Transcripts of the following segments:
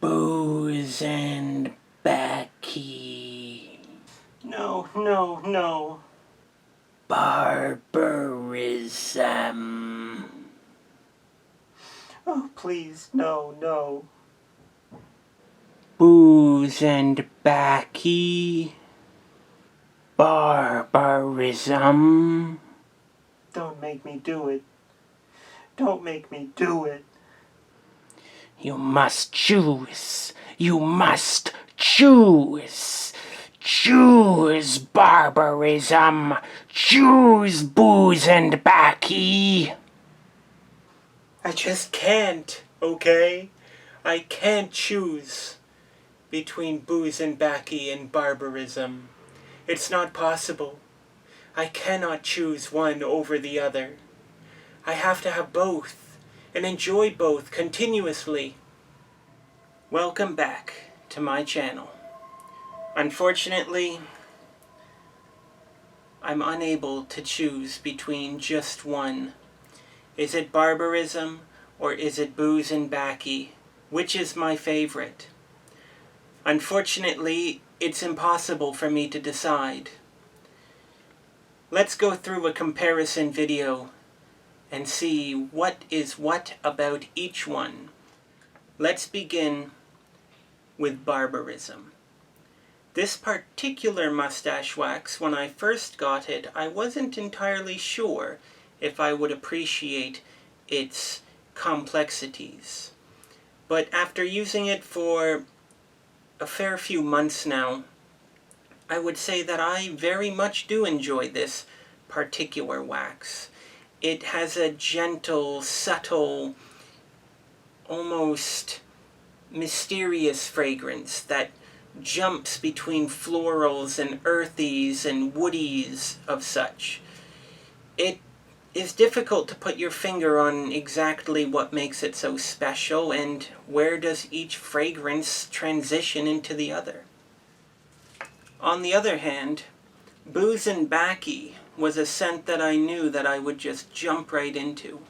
Booze and Baccy. No, no, no. Barberism. Oh, please, no, no. Booze and Baccy. Barberism. Don't make me do it. Don't make me do it. You must choose. You must choose. Choose barbarism. Choose booze and baccy. I just can't, okay? I can't choose between booze and baccy and barbarism. It's not possible. I cannot choose one over the other. I have to have both and enjoy both continuously. Welcome back to my channel. Unfortunately, I'm unable to choose between just one. Is it barbarism or is it booze and baccy? Which is my favorite? Unfortunately, it's impossible for me to decide. Let's go through a comparison video and see what is what about each one. Let's begin with barbarism. This particular mustache wax, when I first got it, I wasn't entirely sure if I would appreciate its complexities. But after using it for a fair few months now, I would say that I very much do enjoy this particular wax. It has a gentle, subtle, almost mysterious fragrance that jumps between florals and earthies and woodies of such. It is difficult to put your finger on exactly what makes it so special and where does each fragrance transition into the other. On the other hand, Booze and Baccy was a scent that I knew that I would just jump right into.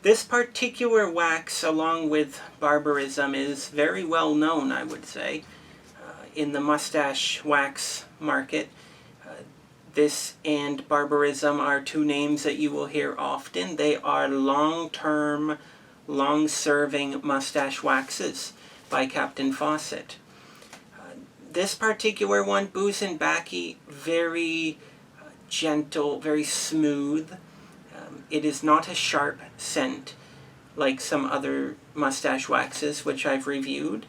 This particular wax, along with barbarism, is very well known, I would say, in the mustache wax market. This and barbarism are two names that you will hear often. They are long-term, long-serving mustache waxes by Captain Fawcett. This particular one, Booze and Baccy, very gentle, very smooth. It is not a sharp scent like some other mustache waxes which I've reviewed.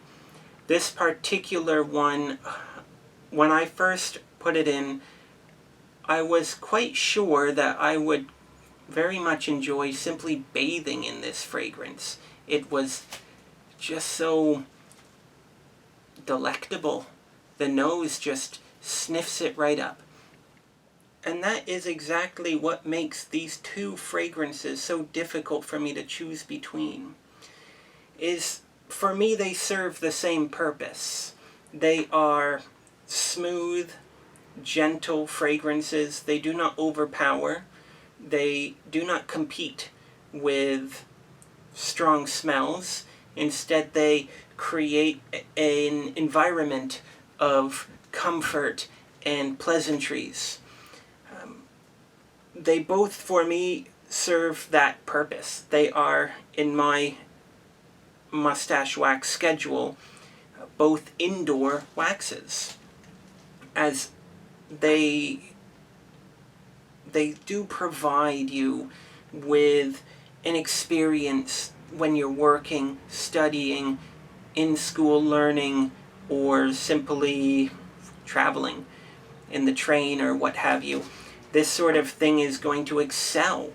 This particular one, when I first put it in, I was quite sure that I would very much enjoy simply bathing in this fragrance. It was just so delectable. The nose just sniffs it right up. And that is exactly what makes these two fragrances so difficult for me to choose between. For me, they serve the same purpose. They are smooth, gentle fragrances. They do not overpower. They do not compete with strong smells. Instead, they create an environment of comfort and pleasantries. They both, for me, serve that purpose. They are, in my mustache wax schedule, both indoor waxes, as they do provide you with an experience when you're working, studying, in school learning, or simply traveling in the train or what have you. This sort of thing is going to excel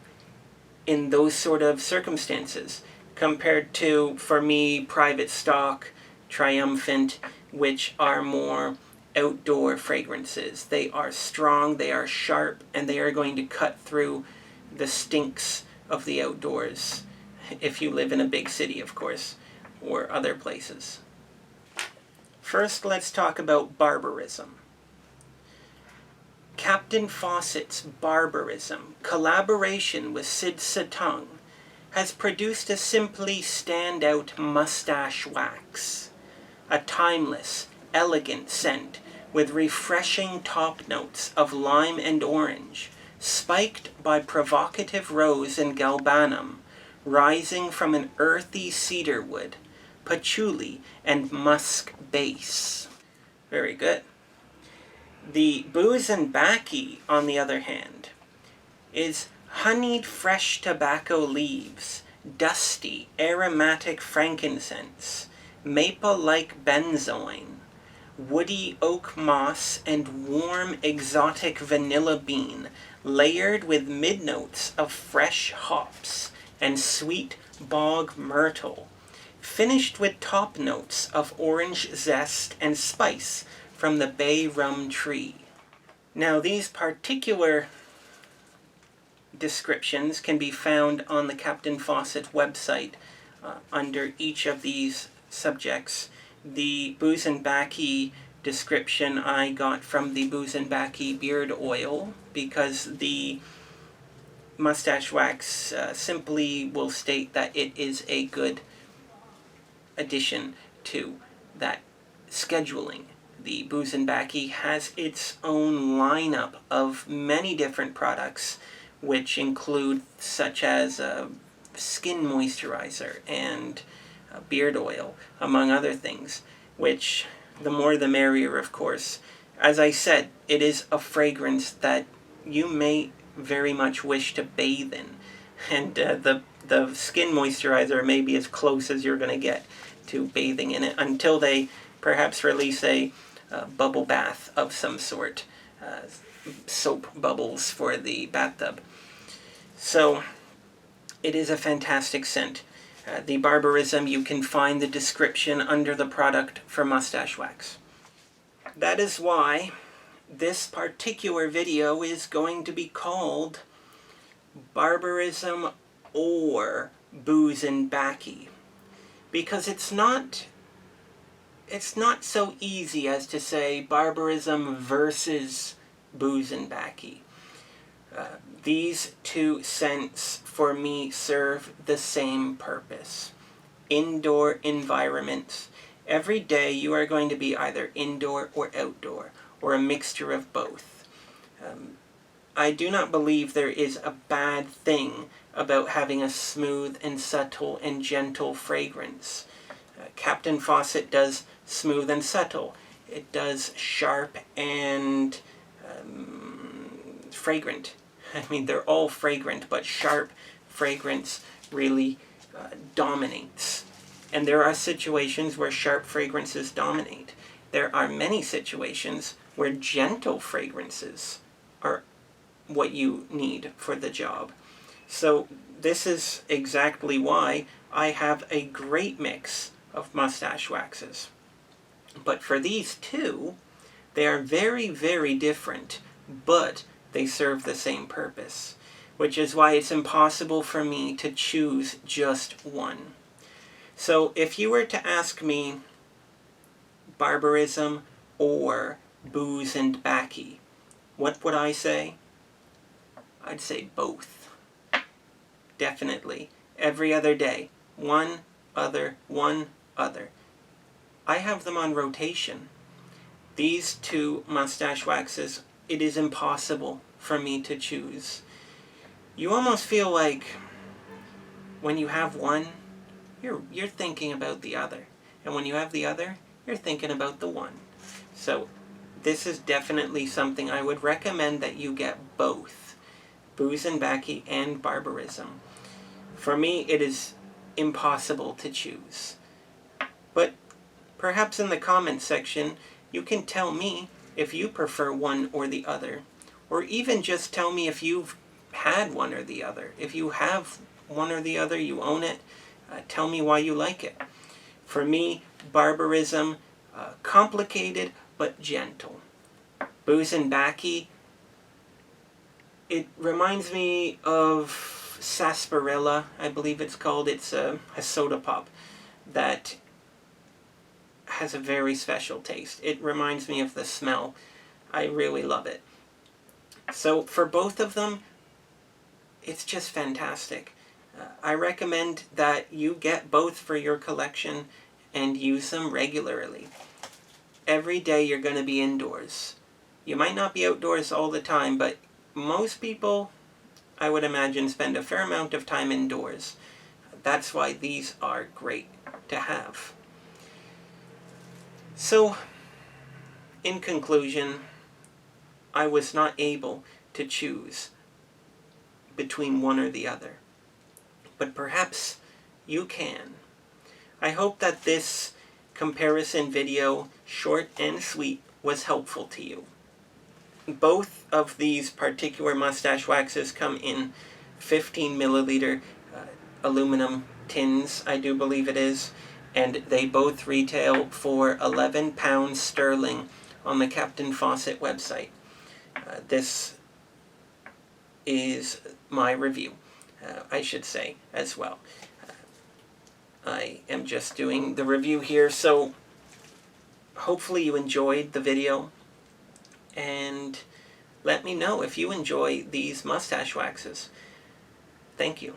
in those sort of circumstances compared to, for me, private stock, triumphant, which are more outdoor fragrances. They are strong, they are sharp, and they are going to cut through the stinks of the outdoors, if you live in a big city, of course, or other places. First, let's talk about barbarism. Captain Fawcett's Barberism, collaboration with Sid Satang, has produced a simply standout mustache wax. A timeless, elegant scent with refreshing top notes of lime and orange, spiked by provocative rose and galbanum, rising from an earthy cedar wood, patchouli, and musk base. Very good. The Booze and Baccy, on the other hand, is honeyed fresh tobacco leaves, dusty, aromatic frankincense, maple-like benzoin, woody oak moss, and warm, exotic vanilla bean, layered with mid-notes of fresh hops and sweet bog myrtle, finished with top notes of orange zest and spice from the bay rum tree. Now, these particular descriptions can be found on the Captain Fawcett website under each of these subjects. The Booze and Baccy description I got from the Booze and Baccy beard oil, because the mustache wax simply will state that it is a good addition to that scheduling. The Booze and Baccy has its own lineup of many different products, which include such as skin moisturizer and beard oil, among other things, which the more the merrier, of course. As I said, it is a fragrance that you may very much wish to bathe in, and the skin moisturizer may be as close as you're going to get to bathing in it, until they perhaps release a bubble bath of some sort, soap bubbles for the bathtub. So it is a fantastic scent. The Barberism, you can find the description under the product for mustache wax. That is why this particular video is going to be called Barberism or Booze and Baccy, because it's not so easy as to say Barberism versus Booze and Baccy. These two scents, for me, serve the same purpose. Indoor environments. Every day you are going to be either indoor or outdoor, or a mixture of both. I do not believe there is a bad thing about having a smooth and subtle and gentle fragrance. Captain Fawcett does smooth and subtle. It does sharp and fragrant. I mean, they're all fragrant, but sharp fragrance really dominates. And there are situations where sharp fragrances dominate. There are many situations where gentle fragrances are what you need for the job. So this is exactly why I have a great mix of mustache waxes. But for these two, they are very, very different, but they serve the same purpose, which is why it's impossible for me to choose just one. So if you were to ask me Barberism or Booze and Baccy, what would I say? I'd say both. Definitely. Every other day. One, other, one, other. I have them on rotation. These two mustache waxes, it is impossible for me to choose. You almost feel like when you have one, you're thinking about the other. And when you have the other, you're thinking about the one. So this is definitely something I would recommend that you get both. Booze and Baccy and Barberism. For me, it is impossible to choose. But perhaps in the comments section, you can tell me if you prefer one or the other. Or even just tell me if you've had one or the other. If you have one or the other, you own it, tell me why you like it. For me, Barberism, complicated but gentle. Booze and Baccy, it reminds me of sarsaparilla, I believe it's called. It's a soda pop that has a very special taste. It reminds me of the smell. I really love it. So for both of them, it's just fantastic. I recommend that you get both for your collection and use them regularly. Every day you're going to be indoors. You might not be outdoors all the time, but most people, I would imagine, spend a fair amount of time indoors. That's why these are great to have. So, in conclusion, I was not able to choose between one or the other. But perhaps you can. I hope that this comparison video, short and sweet, was helpful to you. Both of these particular mustache waxes come in 15 milliliter aluminum tins, I do believe it is, and they both retail for £11 sterling on the Captain Fawcett website. This is my review, I should say, as well. I am just doing the review here, so hopefully you enjoyed the video, and let me know if you enjoy these mustache waxes. Thank you.